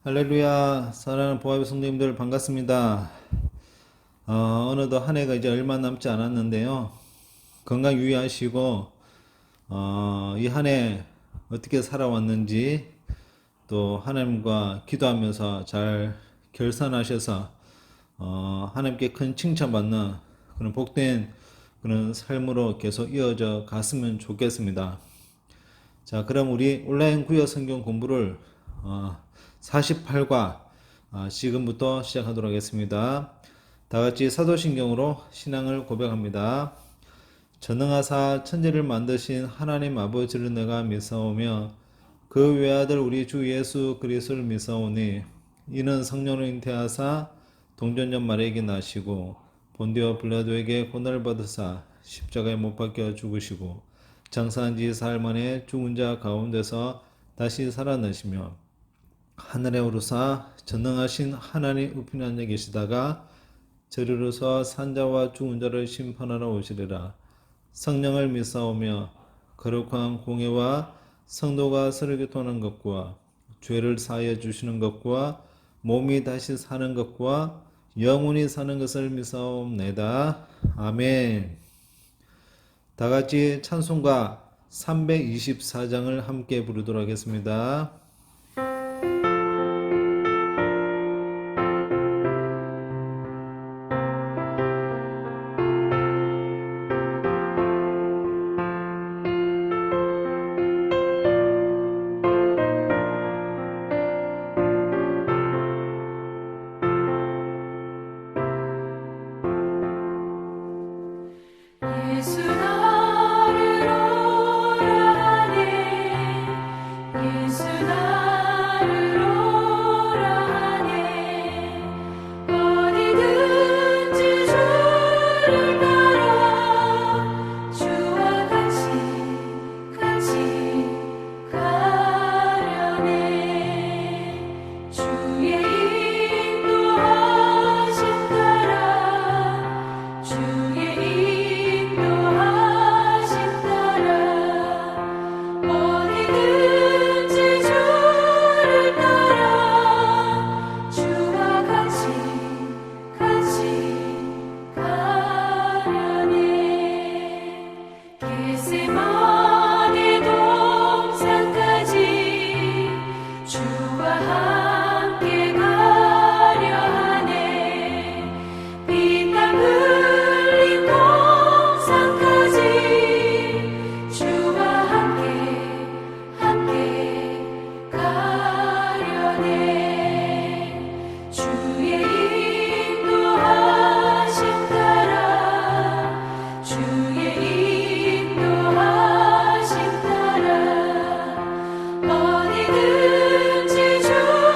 할렐루야, 사랑하는 보아의 성도님들 반갑습니다. 어느덧 한 해가 이제 얼마 남지 않았는데요. 건강 유의하시고, 이 한 해 어떻게 살아왔는지 또 하나님과 기도하면서 잘 결산하셔서, 하나님께 큰 칭찬받는 그런 복된 그런 삶으로 계속 이어져 갔으면 좋겠습니다. 자, 그럼 우리 온라인 구약 성경 공부를 48과 지금부터 시작하도록 하겠습니다. 다 같이 사도신경으로 신앙을 고백합니다. 전능하사 천지를 만드신 하나님 아버지를 내가 믿사오며 그 외아들 우리 주 예수 그리스도를 믿사오니 이는 성령으로 잉태하사 동전녀 마리아에게 나시고 본디오 빌라도에게 고난을 받으사 십자가에 못 박혀 죽으시고 장사한 지 사흘 만에 죽은 자 가운데서 다시 살아나시며 하늘에 오르사 전능하신 하나님 우편에 앉아 계시다가 저리로서 산자와 죽은 자를 심판하러 오시리라. 성령을 믿사오며 거룩한 공예와 성도가 서로 교통하는 것과 죄를 사하여 주시는 것과 몸이 다시 사는 것과 영원히 사는 것을 믿사옵나이다. 아멘. 다 같이 찬송가 324장을 함께 부르도록 하겠습니다. 예수 나를 오라 하네 예수 나를 오라 하네 어디든지 주를 따라 주와 같이 가려네 주의 인도하심 따라 주의 인도하심 따라 어디든지 주를 따라 주와 같이 가려네 겟세마네 동산까지 주와 함께 가려 하네 피땀 흘린 동산까지 주와 함께 가려네 주의 인도하심 따라 주의 인도하심 따라 어디든지 주를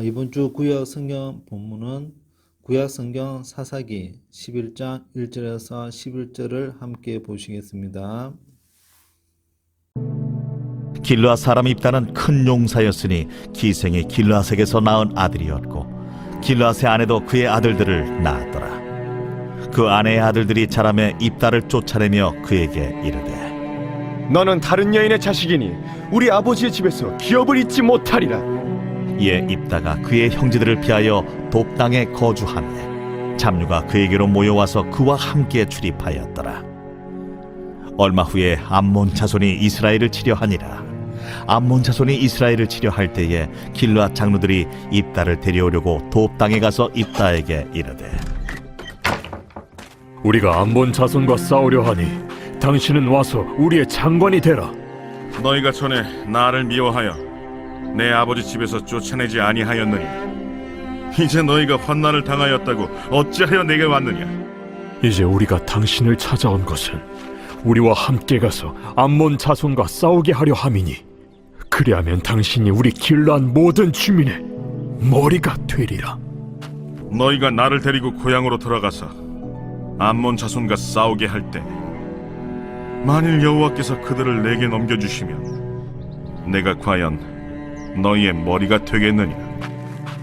이번 주 구약 성경 본문은 구약 성경 사사기 11장 1절에서 11절을 함께 보시겠습니다. 길르앗 사람 입다는 큰 용사였으니 기생이 길르앗에게서 낳은 아들이었고 길르앗의 아내도 그의 아들들을 낳았더라. 그 아내의 아들들이 자라매 입다를 쫓아내며 그에게 이르되 너는 다른 여인의 자식이니 우리 아버지의 집에서 기업을 잊지 못하리라. 이에 입다가 그의 형제들을 피하여 돕 땅에 거주하매 잡류가 그에게로 모여와서 그와 함께 출입하였더라. 얼마 후에 암몬 자손이 이스라엘을 치려 하니라. 암몬 자손이 이스라엘을 치려 할 때에 길르앗 장로들이 입다를 데려오려고 돕 땅에 가서 입다에게 이르되 우리가 암몬 자손과 싸우려 하니 당신은 와서 우리의 장관이 되라. 너희가 전에 나를 미워하여 내 아버지 집에서 쫓아내지 아니하였느니 이제 너희가 환난을 당하였다고 어찌하여 내게 왔느냐? 이제 우리가 당신을 찾아온 것은 우리와 함께 가서 암몬 자손과 싸우게 하려 함이니 그리하면 당신이 우리 길르앗 모든 주민의 머리가 되리라. 너희가 나를 데리고 고향으로 돌아가서 암몬 자손과 싸우게 할 때 만일 여호와께서 그들을 내게 넘겨주시면 내가 과연 너희의 머리가 되겠느냐?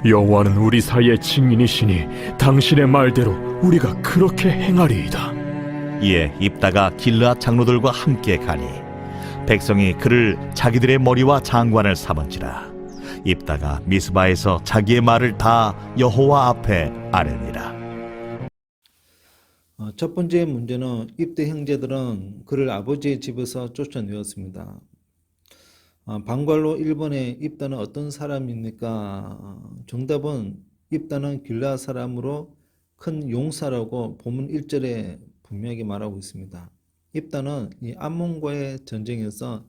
여호와는 우리 사이의 증인이시니 당신의 말대로 우리가 그렇게 행하리이다. 이에 입다가 길르앗 장로들과 함께 가니 백성이 그를 자기들의 머리와 장관을 삼은지라. 입다가 미스바에서 자기의 말을 다 여호와 앞에 아뢰니라. 첫 번째 문제는 입대 형제들은 그를 아버지의 집에서 쫓아내었습니다. 방관로 1번에 입다는 어떤 사람입니까? 정답은 입다는 길르앗 사람으로 큰 용사라고 본문 1절에 분명하게 말하고 있습니다. 입다는 이 암몬과의 전쟁에서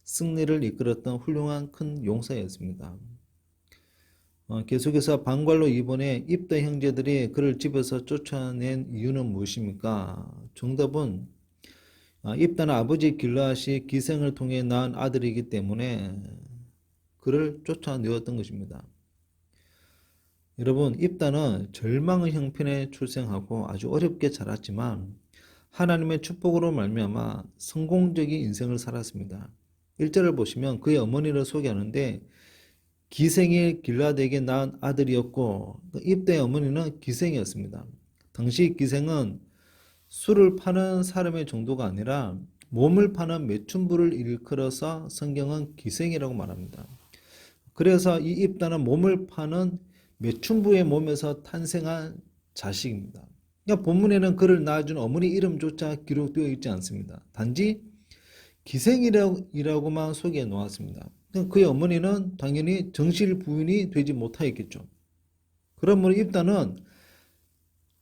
승리를 이끌었던 훌륭한 큰 용사였습니다. 계속해서 방관로 2번에 입다 형제들이 그를 집에서 쫓아낸 이유는 무엇입니까? 정답은 입다는 아버지 길르앗이 기생을 통해 낳은 아들이기 때문에 그를 쫓아내었던 것입니다. 여러분, 입다는 절망의 형편에 출생하고 아주 어렵게 자랐지만 하나님의 축복으로 말미암아 성공적인 인생을 살았습니다. 1절을 보시면 그의 어머니를 소개하는데 기생이 길르앗에게 낳은 아들이었고 입다의 어머니는 기생이었습니다. 당시 기생은 술을 파는 사람의 정도가 아니라 몸을 파는 매춘부를 일컬어서 성경은 기생이라고 말합니다. 그래서 이 입다는 몸을 파는 매춘부의 몸에서 탄생한 자식입니다. 그러니까 본문에는 그를 낳아준 어머니 이름조차 기록되어 있지 않습니다. 단지 기생이라고만 소개해 놓았습니다. 그의 어머니는 당연히 정실 부인이 되지 못하였겠죠. 그러므로 입다는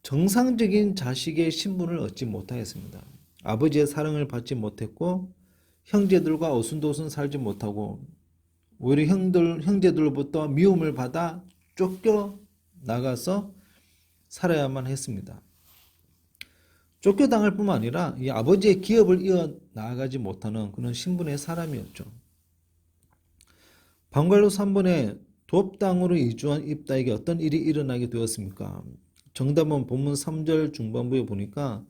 정상적인 자식의 신분을 얻지 못하였습니다. 아버지의 사랑을 받지 못했고 형제들과 어순도순 살지 못하고 오히려 형제들로부터 미움을 받아 쫓겨나가서 살아야만 했습니다. 쫓겨당할 뿐만 아니라 이 아버지의 기업을 이어나가지 못하는 그런 신분의 사람이었죠. 방관로 3번에 돕 땅으로 이주한 입다에게 어떤 일이 일어나게 되었습니까? 정답은 본문 3절 중반부에 보니까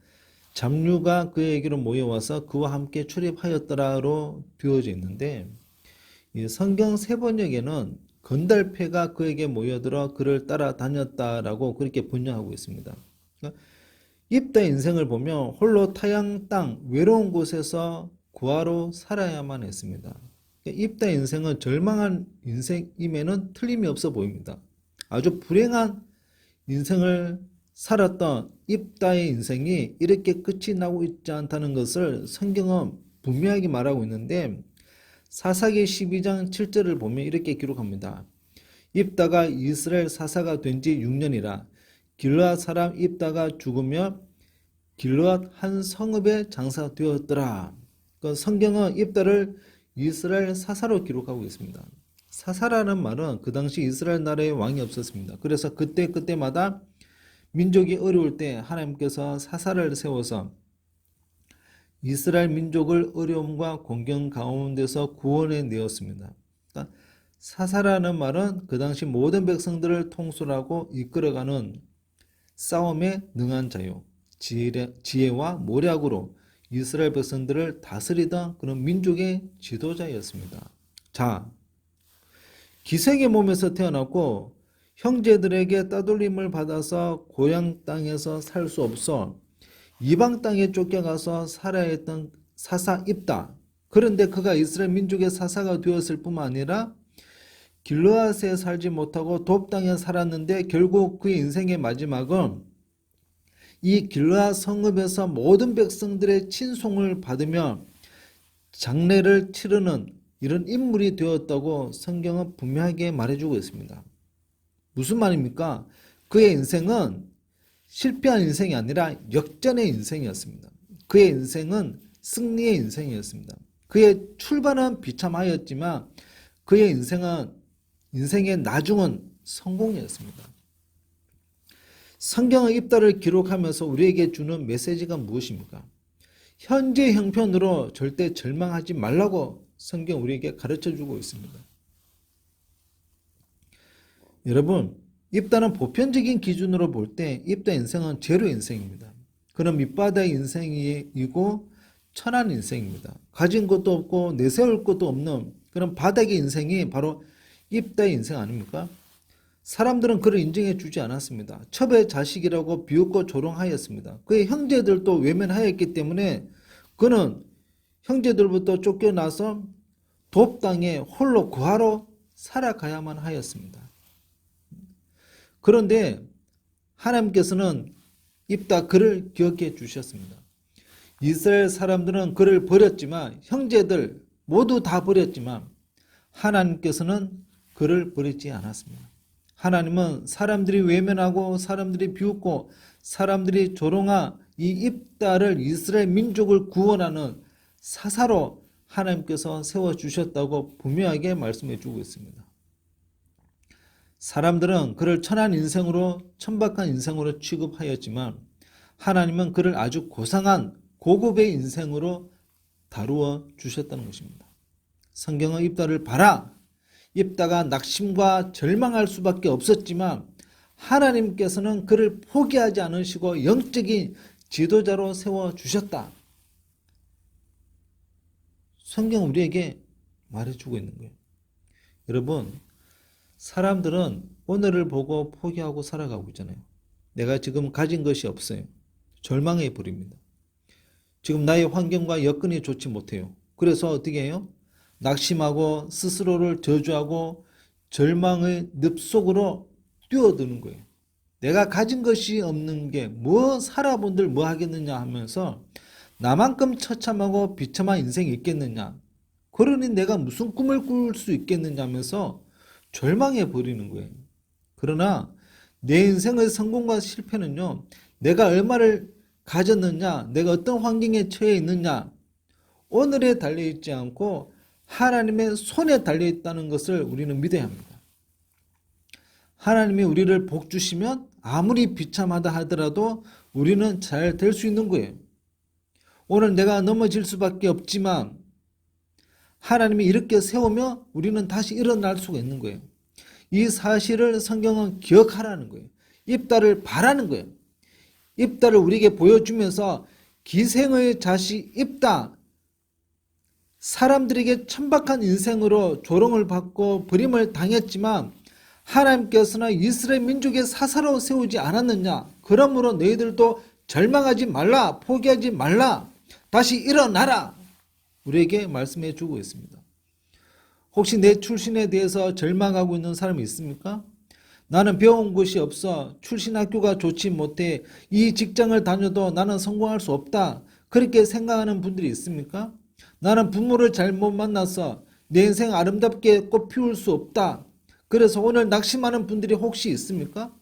잡류가 그에게로 모여와서 그와 함께 출입하였더라로 되어져 있는데 이 성경 세번역에는 건달패가 그에게 모여들어 그를 따라다녔다라고 그렇게 번역하고 있습니다. 그러니까 입다의 인생을 보면 홀로 타양 땅 외로운 곳에서 구하로 살아야만 했습니다. 입다의 인생은 절망한 인생임에는 틀림이 없어 보입니다. 아주 불행한 인생을 살았던 입다의 인생이 이렇게 끝이 나고 있지 않다는 것을 성경은 분명하게 말하고 있는데 사사기 12장 7절을 보면 이렇게 기록합니다. 입다가 이스라엘 사사가 된 지 6년이라 길르앗 사람 입다가 죽으며 길르앗 한 성읍에 장사되었더라. 그 성경은 입다를 이스라엘 사사로 기록하고 있습니다. 사사라는 말은 그 당시 이스라엘 나라에 왕이 없었습니다. 그래서 그때마다 민족이 어려울 때 하나님께서 사사를 세워서 이스라엘 민족을 어려움과 공경 가운데서 구원해 내었습니다. 그러니까 사사라는 말은 그 당시 모든 백성들을 통솔하고 이끌어가는 싸움에 능한 자요, 지혜와 모략으로 이스라엘 백성들을 다스리던 그런 민족의 지도자였습니다. 자, 기생의 몸에서 태어났고 형제들에게 따돌림을 받아서 고향 땅에서 살 수 없어 이방 땅에 쫓겨가서 살아야 했던 사사 입다. 그런데 그가 이스라엘 민족의 사사가 되었을 뿐만 아니라 길르앗에 살지 못하고 돕 땅에 살았는데 결국 그의 인생의 마지막은 이 길르앗 성읍에서 모든 백성들의 친송을 받으며 장례를 치르는 이런 인물이 되었다고 성경은 분명하게 말해주고 있습니다. 무슨 말입니까? 그의 인생은 실패한 인생이 아니라 역전의 인생이었습니다. 그의 인생은 승리의 인생이었습니다. 그의 출발은 비참하였지만 그의 인생의 나중은 성공이었습니다. 성경의 입다를 기록하면서 우리에게 주는 메시지가 무엇입니까? 현재 형편으로 절대 절망하지 말라고 성경 우리에게 가르쳐주고 있습니다. 여러분, 입다는 보편적인 기준으로 볼 때 입다 인생은 제로 인생입니다. 그는 밑바닥 인생이고 천한 인생입니다. 가진 것도 없고 내세울 것도 없는 그런 바닥의 인생이 바로 입다의 인생 아닙니까? 사람들은 그를 인정해 주지 않았습니다. 첩의 자식이라고 비웃고 조롱하였습니다. 그의 형제들도 외면하였기 때문에 그는 형제들부터 쫓겨나서 돕 땅에 홀로 구하러 살아가야만 하였습니다. 그런데 하나님께서는 입다 그를 기억해 주셨습니다. 이스라엘 사람들은 그를 버렸지만 형제들 모두 다 버렸지만 하나님께서는 그를 버리지 않았습니다. 하나님은 사람들이 외면하고 사람들이 비웃고 사람들이 조롱한 이 입다를 이스라엘 민족을 구원하는 사사로 하나님께서 세워주셨다고 분명하게 말씀해 주고 있습니다. 사람들은 그를 천한 인생으로 천박한 인생으로 취급하였지만 하나님은 그를 아주 고상한 고급의 인생으로 다루어 주셨다는 것입니다. 성경은 입다를 봐라. 입다가 낙심과 절망할 수밖에 없었지만 하나님께서는 그를 포기하지 않으시고 영적인 지도자로 세워주셨다. 성경은 우리에게 말해주고 있는 거예요. 여러분, 사람들은 오늘을 보고 포기하고 살아가고 있잖아요. 내가 지금 가진 것이 없어요. 절망해 버립니다. 지금 나의 환경과 여건이 좋지 못해요. 그래서 어떻게 해요? 낙심하고 스스로를 저주하고 절망의 늪속으로 뛰어드는 거예요. 내가 가진 것이 없는 게 뭐 살아본들 뭐 하겠느냐 하면서 나만큼 처참하고 비참한 인생이 있겠느냐, 그러니 내가 무슨 꿈을 꿀 수 있겠느냐 하면서 절망해 버리는 거예요. 그러나 내 인생의 성공과 실패는요, 내가 얼마를 가졌느냐, 내가 어떤 환경에 처해 있느냐, 오늘에 달려있지 않고 하나님의 손에 달려있다는 것을 우리는 믿어야 합니다. 하나님이 우리를 복 주시면 아무리 비참하다 하더라도 우리는 잘 될 수 있는 거예요. 오늘 내가 넘어질 수밖에 없지만 하나님이 이렇게 세우며 우리는 다시 일어날 수가 있는 거예요. 이 사실을 성경은 기억하라는 거예요. 입다를 바라는 거예요. 입다를 우리에게 보여주면서 기생의 자식 입다, 사람들에게 천박한 인생으로 조롱을 받고 버림을 당했지만 하나님께서는 이스라엘 민족의 사사로 세우지 않았느냐. 그러므로 너희들도 절망하지 말라, 포기하지 말라, 다시 일어나라, 우리에게 말씀해 주고 있습니다. 혹시 내 출신에 대해서 절망하고 있는 사람이 있습니까? 나는 배운 것이 없어, 출신 학교가 좋지 못해, 이 직장을 다녀도 나는 성공할 수 없다, 그렇게 생각하는 분들이 있습니까? 나는 부모를 잘못 만나서 내 인생 아름답게 꽃 피울 수 없다, 그래서 오늘 낙심하는 분들이 혹시 있습니까?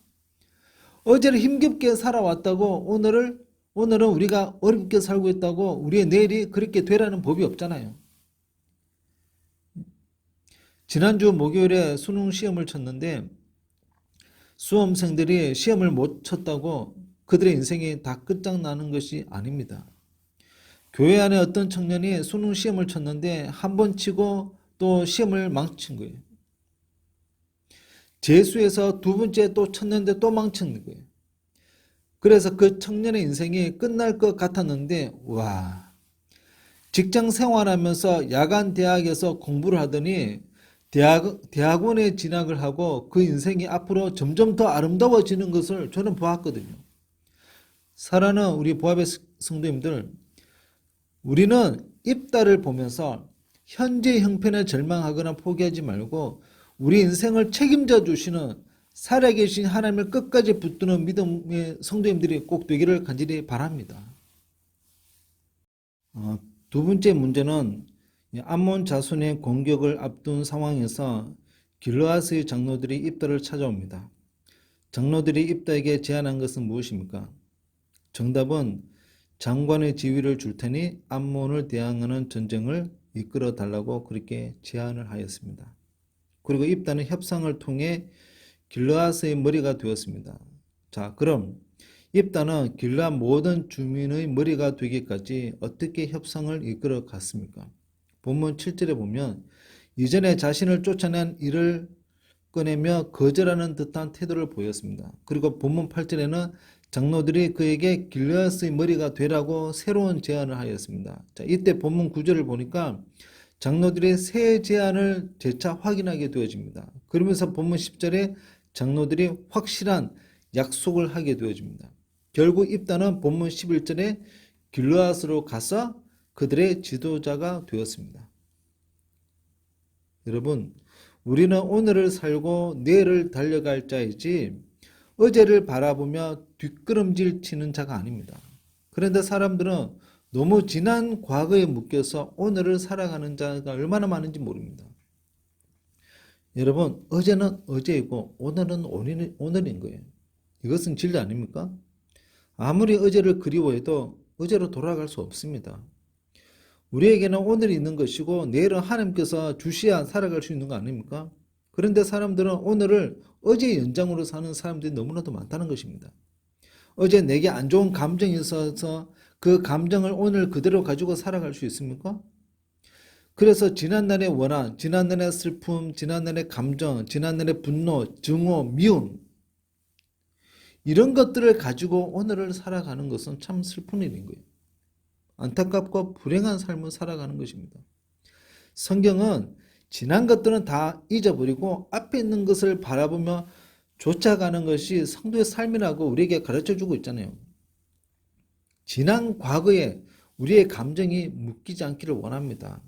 어제를 힘겹게 살아왔다고 오늘은 우리가 어렵게 살고 있다고 우리의 내일이 그렇게 되라는 법이 없잖아요. 지난주 목요일에 수능 시험을 쳤는데 수험생들이 시험을 못 쳤다고 그들의 인생이 다 끝장나는 것이 아닙니다. 교회 안에 어떤 청년이 수능 시험을 쳤는데 한 번 치고 또 시험을 망친 거예요. 재수해서 두 번째 또 쳤는데 또 망쳤는 거예요. 그래서 그 청년의 인생이 끝날 것 같았는데 와, 직장 생활하면서 야간 대학에서 공부를 하더니 대학원에 진학을 하고 그 인생이 앞으로 점점 더 아름다워지는 것을 저는 보았거든요. 사랑하는 우리 보아배 성도님들, 우리는 입다를 보면서 현재 형편에 절망하거나 포기하지 말고 우리 인생을 책임져 주시는 살아계신 하나님을 끝까지 붙드는 믿음의 성도님들이 꼭 되기를 간절히 바랍니다. 두 번째 문제는 암몬 자손의 공격을 앞둔 상황에서 길르앗의 장로들이 입다를 찾아옵니다. 장로들이 입다에게 제안한 것은 무엇입니까? 정답은 장관의 지위를 줄 테니 암몬을 대항하는 전쟁을 이끌어 달라고 그렇게 제안을 하였습니다. 그리고 입다는 협상을 통해 길르앗의 머리가 되었습니다. 자, 그럼 입다는 길르앗 모든 주민의 머리가 되기까지 어떻게 협상을 이끌어 갔습니까? 본문 7절에 보면 이전에 자신을 쫓아낸 일을 꺼내며 거절하는 듯한 태도를 보였습니다. 그리고 본문 8절에는 장로들이 그에게 길르앗의 머리가 되라고 새로운 제안을 하였습니다. 자, 이때 본문 9절을 보니까 장로들의 새 제안을 재차 확인하게 되어집니다. 그러면서 본문 10절에 장로들이 확실한 약속을 하게 되어집니다. 결국 입다는 본문 11절에 길르앗으로 가서 그들의 지도자가 되었습니다. 여러분, 우리는 오늘을 살고 내일을 달려갈 자이지 어제를 바라보며 뒷걸음질 치는 자가 아닙니다. 그런데 사람들은 너무 지난 과거에 묶여서 오늘을 살아가는 자가 얼마나 많은지 모릅니다. 여러분, 어제는 어제이고 오늘은 오늘인 거예요. 이것은 진리 아닙니까? 아무리 어제를 그리워해도 어제로 돌아갈 수 없습니다. 우리에게는 오늘이 있는 것이고 내일은 하나님께서 주셔야 살아갈 수 있는 거 아닙니까? 그런데 사람들은 오늘을 어제의 연장으로 사는 사람들이 너무나도 많다는 것입니다. 어제 내게 안 좋은 감정이 있어서 그 감정을 오늘 그대로 가지고 살아갈 수 있습니까? 그래서 지난날의 원한, 지난날의 슬픔, 지난날의 감정, 지난날의 분노, 증오, 미움 이런 것들을 가지고 오늘을 살아가는 것은 참 슬픈 일인 거예요. 안타깝고 불행한 삶을 살아가는 것입니다. 성경은 지난 것들은 다 잊어버리고 앞에 있는 것을 바라보며 쫓아가는 것이 성도의 삶이라고 우리에게 가르쳐주고 있잖아요. 지난 과거에 우리의 감정이 묶이지 않기를 원합니다.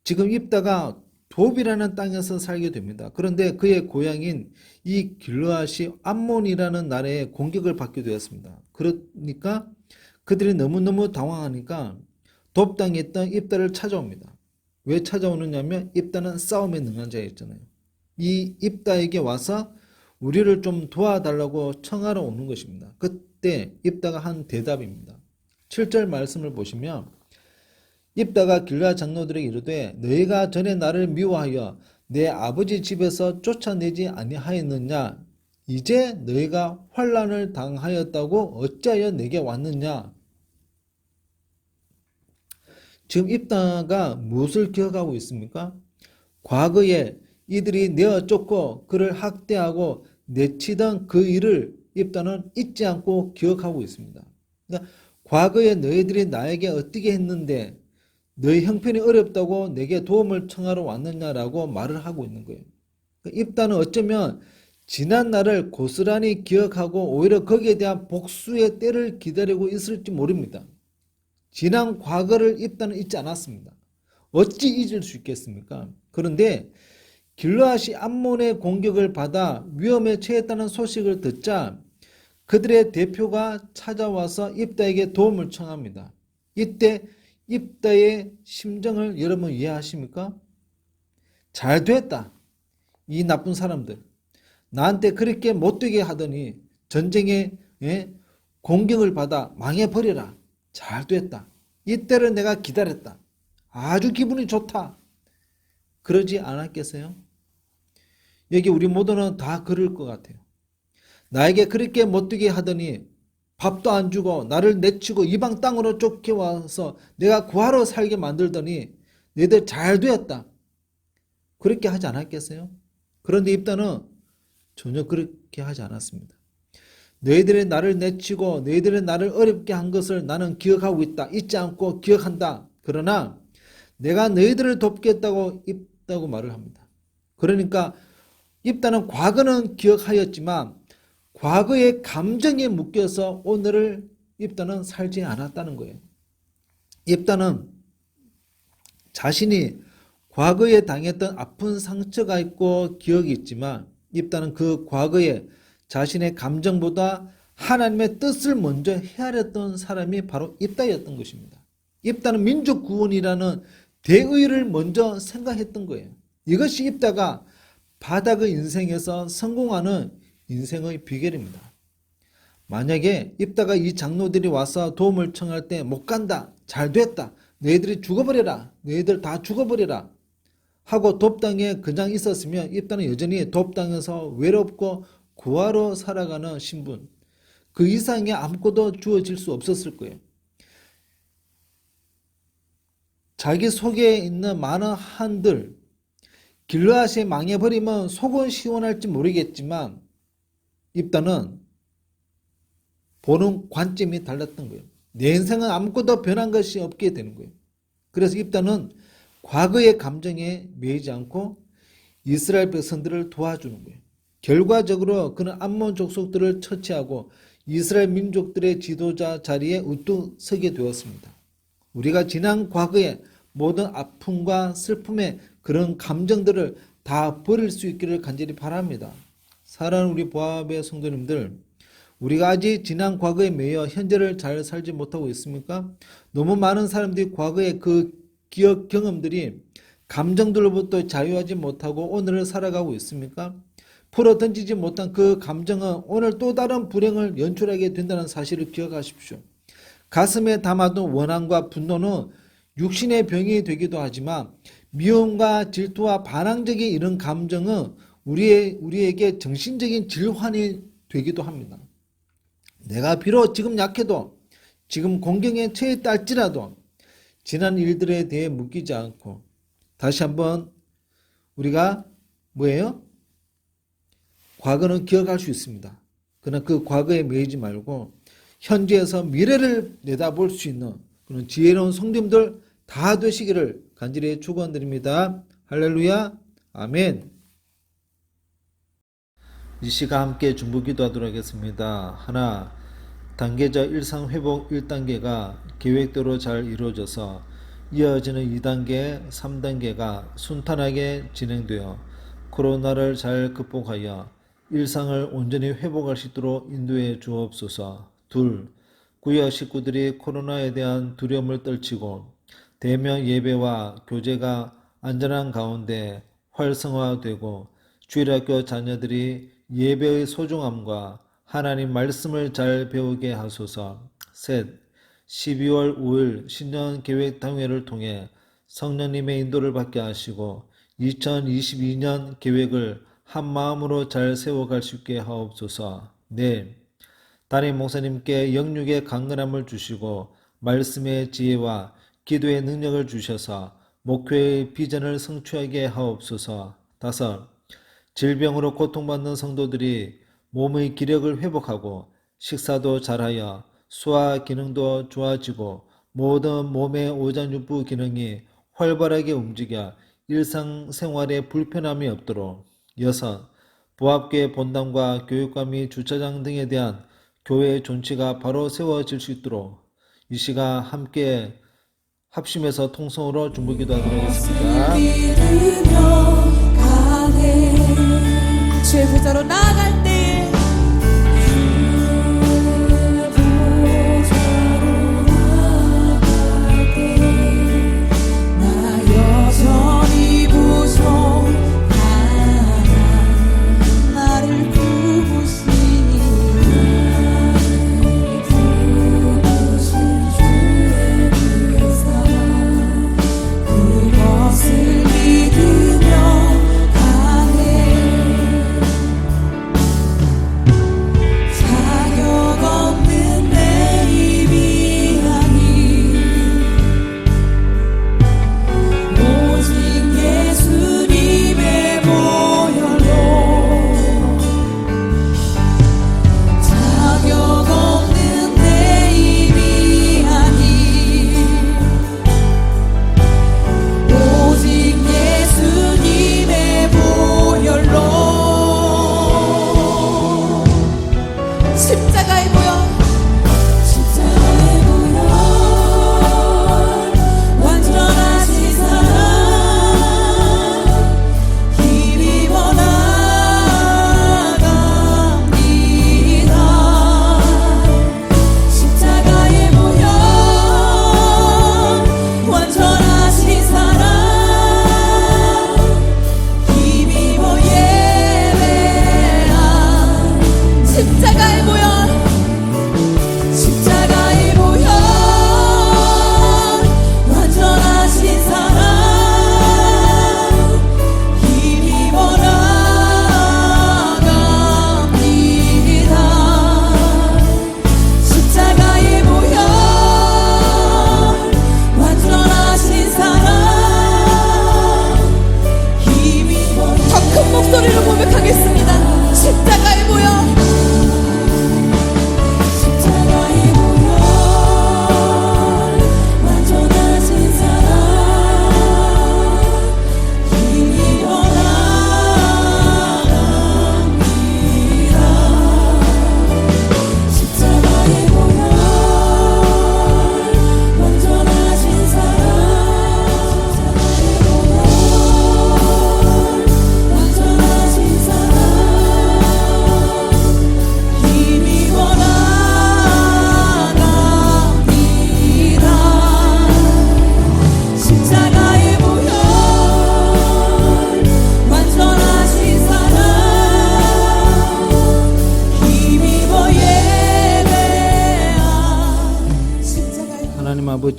지금 입다가 돕이라는 땅에서 살게 됩니다. 그런데 그의 고향인 이 길르앗이 암몬이라는 나라에 공격을 받게 되었습니다. 그러니까 그들이 너무너무 당황하니까 돕 땅에 있던 입다를 찾아옵니다. 왜 찾아오느냐면 입다는 싸움에 능한 자였잖아요. 이 입다에게 와서 우리를 좀 도와달라고 청하러 오는 것입니다. 그때 입다가 한 대답입니다. 7절 말씀을 보시면 입다가 길르앗 장로들에게 이르되 너희가 전에 나를 미워하여 내 아버지 집에서 쫓아내지 아니하였느냐? 이제 너희가 환난을 당하였다고 어찌하여 내게 왔느냐? 지금 입다가 무엇을 기억하고 있습니까? 과거에 이들이 내어 쫓고 그를 학대하고 내치던 그 일을 입다는 잊지 않고 기억하고 있습니다. 그러니까 과거에 너희들이 나에게 어떻게 했는데 너희 형편이 어렵다고 내게 도움을 청하러 왔느냐라고 말을 하고 있는 거예요. 입다는 어쩌면 지난 날을 고스란히 기억하고 오히려 거기에 대한 복수의 때를 기다리고 있을지 모릅니다. 지난 과거를 입다는 잊지 않았습니다. 어찌 잊을 수 있겠습니까? 그런데 길르앗이 암몬의 공격을 받아 위험에 처했다는 소식을 듣자 그들의 대표가 찾아와서 입다에게 도움을 청합니다. 이때 입다의 심정을 여러분 이해하십니까? 잘 됐다. 이 나쁜 사람들. 나한테 그렇게 못되게 하더니 전쟁에 공격을 받아 망해버려라. 잘 됐다. 이때를 내가 기다렸다. 아주 기분이 좋다. 그러지 않았겠어요? 여기 우리 모두는 다 그럴 것 같아요. 나에게 그렇게 못되게 하더니 밥도 안 주고 나를 내치고 이방 땅으로 쫓겨와서 내가 구하러 살게 만들더니 너희들 잘 되었다. 그렇게 하지 않았겠어요? 그런데 입다는 전혀 그렇게 하지 않았습니다. 너희들이 나를 내치고 너희들이 나를 어렵게 한 것을 나는 기억하고 있다. 잊지 않고 기억한다. 그러나 내가 너희들을 돕겠다고 입다고 말을 합니다. 그러니까 입다는 과거는 기억하였지만 과거의 감정에 묶여서 오늘을 입다는 살지 않았다는 거예요. 입다는 자신이 과거에 당했던 아픈 상처가 있고 기억이 있지만 입다는 그 과거에 자신의 감정보다 하나님의 뜻을 먼저 헤아렸던 사람이 바로 입다였던 것입니다. 입다는 민족 구원이라는 대의를 먼저 생각했던 거예요. 이것이 입다가 바닥의 인생에서 성공하는 인생의 비결입니다. 만약에 입다가 이 장로들이 와서 도움을 청할 때 못 간다, 잘 됐다, 너희들이 죽어버려라, 너희들 다 죽어버려라 하고 돕당에 그냥 있었으면 입다는 여전히 돕당에서 외롭고 고아로 살아가는 신분, 그 이상의 아무것도 주어질 수 없었을 거예요. 자기 속에 있는 많은 한들, 길르앗이 망해버리면 속은 시원할지 모르겠지만 입다는 보는 관점이 달랐던 거예요. 내 인생은 아무것도 변한 것이 없게 되는 거예요. 그래서 입다는 과거의 감정에 매이지 않고 이스라엘 백성들을 도와주는 거예요. 결과적으로 그는 암몬 족속들을 처치하고 이스라엘 민족들의 지도자 자리에 우뚝 서게 되었습니다. 우리가 지난 과거의 모든 아픔과 슬픔의 그런 감정들을 다 버릴 수 있기를 간절히 바랍니다. 사랑하는 우리 보아의 성도님들, 우리가 아직 지난 과거에 매여 현재를 잘 살지 못하고 있습니까? 너무 많은 사람들이 과거의 그 기억 경험들이 감정들로부터 자유하지 못하고 오늘을 살아가고 있습니까? 풀어 던지지 못한 그 감정은 오늘 또 다른 불행을 연출하게 된다는 사실을 기억하십시오. 가슴에 담아둔 원한과 분노는 육신의 병이 되기도 하지만 미움과 질투와 반항적인 이런 감정은 우리에게 정신적인 질환이 되기도 합니다. 내가 비록 지금 약해도 지금 공경에 처했다 할지라도 지난 일들에 대해 묶이지 않고 다시 한번 우리가 뭐예요? 과거는 기억할 수 있습니다. 그러나 그 과거에 매이지 말고 현재에서 미래를 내다볼 수 있는 그런 지혜로운 성도님들 다 되시기를 간절히 축원드립니다. 할렐루야, 아멘. 이 시간 함께 중보 기도하도록 하겠습니다. 하나, 단계적 일상회복 1단계가 계획대로 잘 이루어져서 이어지는 2단계, 3단계가 순탄하게 진행되어 코로나를 잘 극복하여 일상을 온전히 회복할 수 있도록 인도해 주옵소서. 둘, 구역 식구들이 코로나에 대한 두려움을 떨치고 대면 예배와 교제가 안전한 가운데 활성화되고 주일학교 자녀들이 예배의 소중함과 하나님 말씀을 잘 배우게 하소서. 셋, 12월 5일 신년 계획 당회를 통해 성령님의 인도를 받게 하시고 2022년 계획을 한 마음으로 잘 세워갈 수 있게 하옵소서. 네, 담임 목사님께 영육의 강건함을 주시고 말씀의 지혜와 기도의 능력을 주셔서 목회의 비전을 성취하게 하옵소서. 다섯, 질병으로 고통받는 성도들이 몸의 기력을 회복하고 식사도 잘하여 소화 기능도 좋아지고 모든 몸의 오장육부 기능이 활발하게 움직여 일상생활에 불편함이 없도록. 여섯, 부합교회 본당과 교육감이 주차장 등에 대한 교회의 존치가 바로 세워질 수 있도록 이 시간 함께 합심해서 통성으로 중보기도하도록 하겠습니다. 제보자로 나갈 때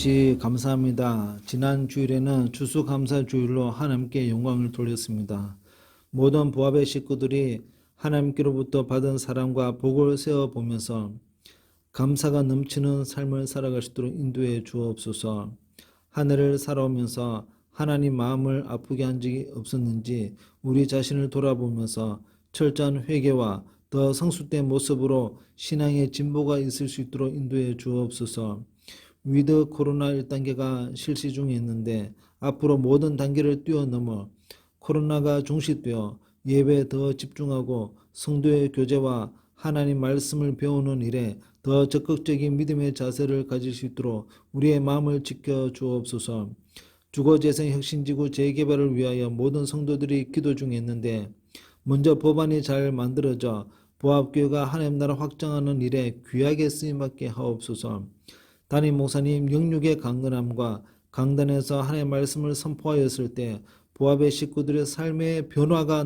같이 감사합니다. 지난 주일에는 추수감사 주일로 하나님께 영광을 돌렸습니다. 모든 부합의 식구들이 하나님께로부터 받은 사랑과 복을 세어보면서 감사가 넘치는 삶을 살아갈 수 있도록 인도해 주옵소서. 한 해를 살아오면서 하나님 마음을 아프게 한 적이 없었는지 우리 자신을 돌아보면서 철저한 회개와 더 성숙된 모습으로 신앙의 진보가 있을 수 있도록 인도해 주옵소서. 위드 코로나 1단계가 실시 중에 있는데 앞으로 모든 단계를 뛰어넘어 코로나가 종식되어 예배에 더 집중하고 성도의 교제와 하나님 말씀을 배우는 일에 더 적극적인 믿음의 자세를 가질 수 있도록 우리의 마음을 지켜 주옵소서. 주거재생 혁신지구 재개발을 위하여 모든 성도들이 기도 중에 있는데 먼저 법안이 잘 만들어져 보합교회가 하나님 나라 확장하는 일에 귀하게 쓰임받게 하옵소서. 담임 목사님 영육의 강건함과 강단에서 하나님의 말씀을 선포하였을 때 보합의 식구들의 삶의 변화가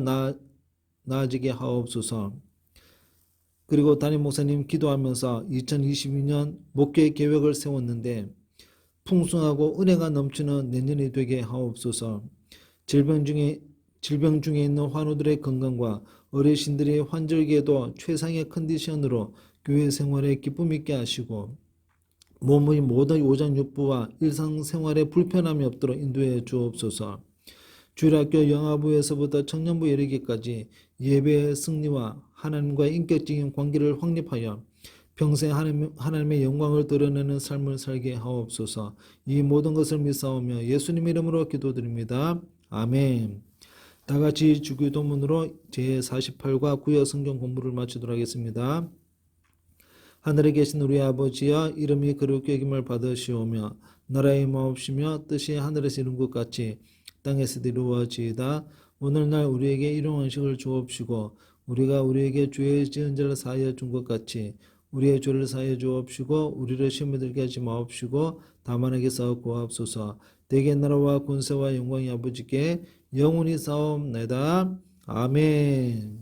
나아지게 하옵소서. 그리고 담임 목사님 기도하면서 2022년 목회 계획을 세웠는데 풍성하고 은혜가 넘치는 내년이 되게 하옵소서. 질병 중에 있는 환우들의 건강과 어르신들의 환절기에도 최상의 컨디션으로 교회 생활에 기쁨 있게 하시고 몸의 모든 오장육부와 일상생활에 불편함이 없도록 인도해 주옵소서. 주일학교 영아부에서부터 청년부에 이르기까지 예배의 승리와 하나님과의 인격적인 관계를 확립하여 평생 하나님의 영광을 드러내는 삶을 살게 하옵소서. 이 모든 것을 믿사오며 예수님 이름으로 기도드립니다. 아멘. 다 같이 주기도문으로 제48과 구약 성경 공부를 마치도록 하겠습니다. 하늘에 계신 우리 아버지여, 이름이 거룩히 여김을 받으시오며 나라의 마옵시며 뜻이 하늘에서 이룬 것 같이 땅에서도 이루어지이다. 오늘날 우리에게 일용할 음식을 주옵시고 우리가 우리에게 죄 지은 자를 사하여 준 것 같이 우리의 죄를 사하여 주옵시고 우리를 시험에 들게 하지 마옵시고 다만 에게서 구하옵소서. 대개 나라와 권세와 영광이 아버지께 영원히 사옵나이다. 아멘.